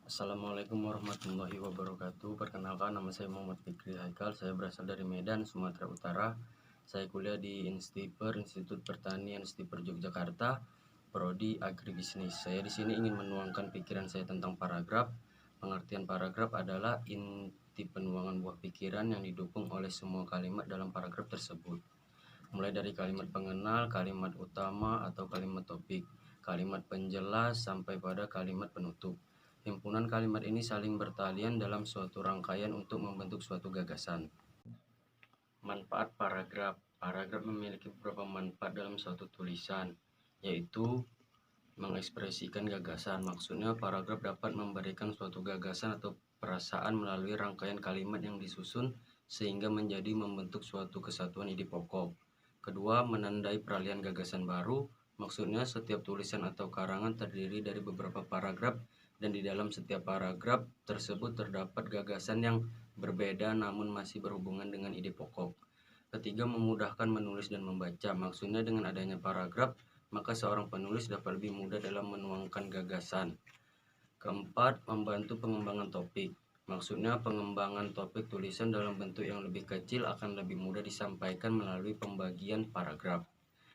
Assalamualaikum warahmatullahi wabarakatuh. Perkenalkan, nama saya Muhammad Fikri Haikal. Saya berasal dari Medan, Sumatera Utara. Saya kuliah di Instiper, Institut Pertanian Stiper Yogyakarta, Prodi Agribisnis. Saya di sini ingin menuangkan pikiran saya tentang paragraf. Pengertian paragraf adalah inti penuangan buah pikiran yang didukung oleh semua kalimat dalam paragraf tersebut. Mulai dari kalimat pengenal, kalimat utama atau kalimat topik, kalimat penjelas sampai pada kalimat penutup. Himpunan kalimat ini saling bertalian dalam suatu rangkaian untuk membentuk suatu gagasan. Manfaat paragraf. Paragraf memiliki beberapa manfaat dalam suatu tulisan, yaitu mengekspresikan gagasan. Maksudnya paragraf dapat memberikan suatu gagasan atau perasaan melalui rangkaian kalimat yang disusun sehingga menjadi membentuk suatu kesatuan ide pokok. Kedua, menandai peralihan gagasan baru. Maksudnya setiap tulisan atau karangan terdiri dari beberapa paragraf dan di dalam setiap paragraf tersebut terdapat gagasan yang berbeda namun masih berhubungan dengan ide pokok. Ketiga, memudahkan menulis dan membaca. Maksudnya dengan adanya paragraf, maka seorang penulis dapat lebih mudah dalam menuangkan gagasan. Keempat, membantu pengembangan topik. Maksudnya pengembangan topik tulisan dalam bentuk yang lebih kecil akan lebih mudah disampaikan melalui pembagian paragraf.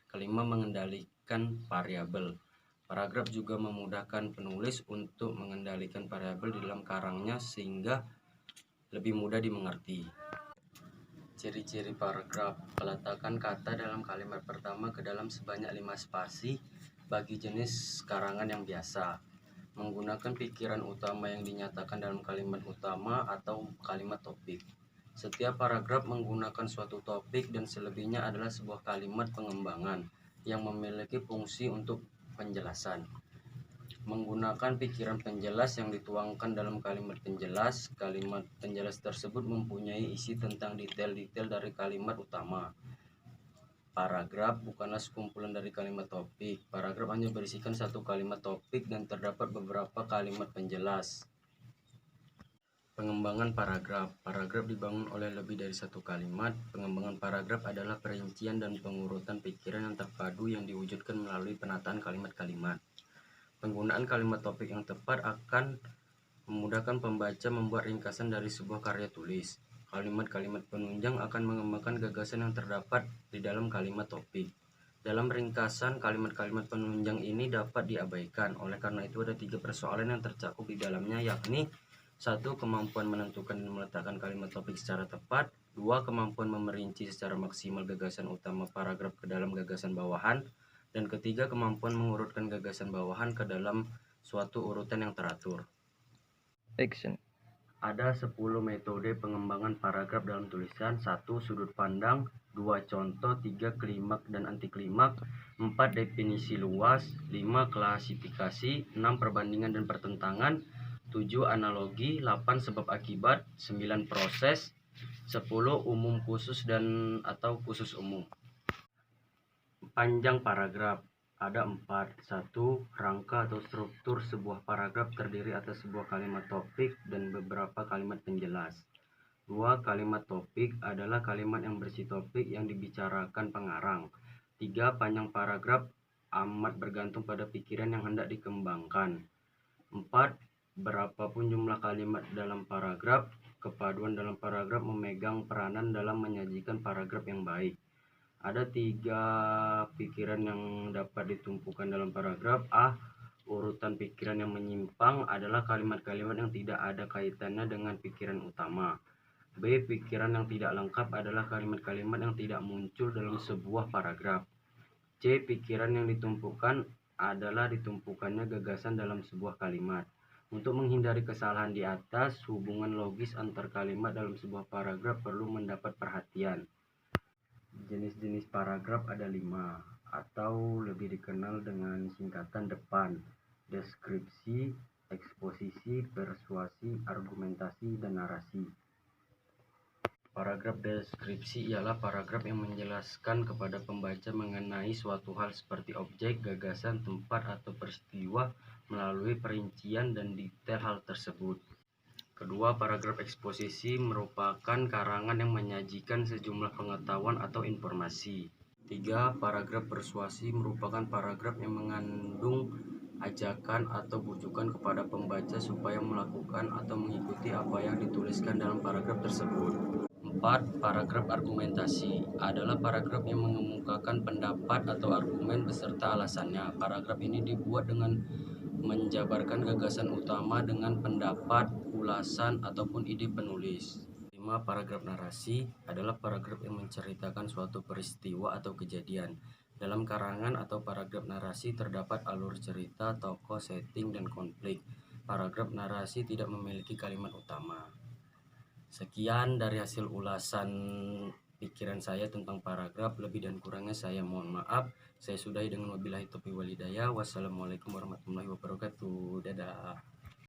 Kelima, mengendalikan variabel. Paragraf juga memudahkan penulis untuk mengendalikan variabel di dalam karangnya sehingga lebih mudah dimengerti. Ciri-ciri paragraf. Peletakan kata dalam kalimat pertama ke dalam sebanyak 5 spasi bagi jenis karangan yang biasa. Menggunakan pikiran utama yang dinyatakan dalam kalimat utama atau kalimat topik. Setiap paragraf menggunakan suatu topik dan selebihnya adalah sebuah kalimat pengembangan yang memiliki fungsi untuk penjelasan. Menggunakan pikiran penjelas yang dituangkan dalam kalimat penjelas. Kalimat penjelas tersebut mempunyai isi tentang detail-detail dari kalimat utama. Paragraf bukanlah sekumpulan dari kalimat topik. Paragraf hanya berisikan satu kalimat topik dan terdapat beberapa kalimat penjelas. Pengembangan paragraf. Paragraf dibangun oleh lebih dari satu kalimat. Pengembangan paragraf adalah perincian dan pengurutan pikiran yang terpadu yang diwujudkan melalui penataan kalimat-kalimat. Penggunaan kalimat topik yang tepat akan memudahkan pembaca membuat ringkasan dari sebuah karya tulis. Kalimat-kalimat penunjang akan mengembangkan gagasan yang terdapat di dalam kalimat topik. Dalam ringkasan, kalimat-kalimat penunjang ini dapat diabaikan. Oleh karena itu ada 3 persoalan yang tercakup di dalamnya, yakni 1. Kemampuan menentukan dan meletakkan kalimat topik secara tepat. 2. Kemampuan memerinci secara maksimal gagasan utama paragraf ke dalam gagasan bawahan. Dan ketiga, kemampuan mengurutkan gagasan bawahan ke dalam suatu urutan yang teratur. Action. Ada 10 metode pengembangan paragraf dalam tulisan. 1. Sudut pandang. 2. Contoh. 3. Klimaks dan antiklimaks. 4. Definisi luas. 5. Klasifikasi. 6. Perbandingan dan pertentangan. 7. Analogi. 8. Sebab akibat. 9. Proses. 10. Umum khusus dan atau khusus umum. Panjang paragraf. Ada 4. 1. Rangka atau struktur sebuah paragraf terdiri atas sebuah kalimat topik dan beberapa kalimat penjelas. 2. Kalimat topik adalah kalimat yang berisi topik yang dibicarakan pengarang. 3. Panjang paragraf amat bergantung pada pikiran yang hendak dikembangkan. 4. Berapapun jumlah kalimat dalam paragraf, kepaduan dalam paragraf memegang peranan dalam menyajikan paragraf yang baik. Ada 3 pikiran yang dapat ditumpukan dalam paragraf. A. Urutan pikiran yang menyimpang adalah kalimat-kalimat yang tidak ada kaitannya dengan pikiran utama. B. Pikiran yang tidak lengkap adalah kalimat-kalimat yang tidak muncul dalam sebuah paragraf. C. Pikiran yang ditumpukan adalah ditumpukannya gagasan dalam sebuah kalimat. Untuk menghindari kesalahan di atas, hubungan logis antar kalimat dalam sebuah paragraf perlu mendapat perhatian. Jenis-jenis paragraf ada 5, atau lebih dikenal dengan singkatan depan: deskripsi, eksposisi, persuasi, argumentasi, dan narasi. Paragraf deskripsi ialah paragraf yang menjelaskan kepada pembaca mengenai suatu hal seperti objek, gagasan, tempat, atau peristiwa melalui perincian dan detail hal tersebut. Kedua, paragraf eksposisi merupakan karangan yang menyajikan sejumlah pengetahuan atau informasi. 3. Paragraf persuasi merupakan paragraf yang mengandung ajakan atau bujukan kepada pembaca supaya melakukan atau mengikuti apa yang dituliskan dalam paragraf tersebut. 4. Paragraf argumentasi adalah paragraf yang mengemukakan pendapat atau argumen beserta alasannya. Paragraf ini dibuat dengan menjabarkan gagasan utama dengan pendapat, ulasan, ataupun ide penulis. 5. Paragraf narasi adalah paragraf yang menceritakan suatu peristiwa atau kejadian. Dalam karangan atau paragraf narasi terdapat alur cerita, tokoh, setting, dan konflik. Paragraf narasi tidak memiliki kalimat utama. Sekian dari hasil ulasan pikiran saya tentang paragraf. Lebih dan kurangnya saya mohon maaf. Saya sudahi dengan wabillahi taufiq wal hidayah. Wassalamualaikum warahmatullahi wabarakatuh. Dadah.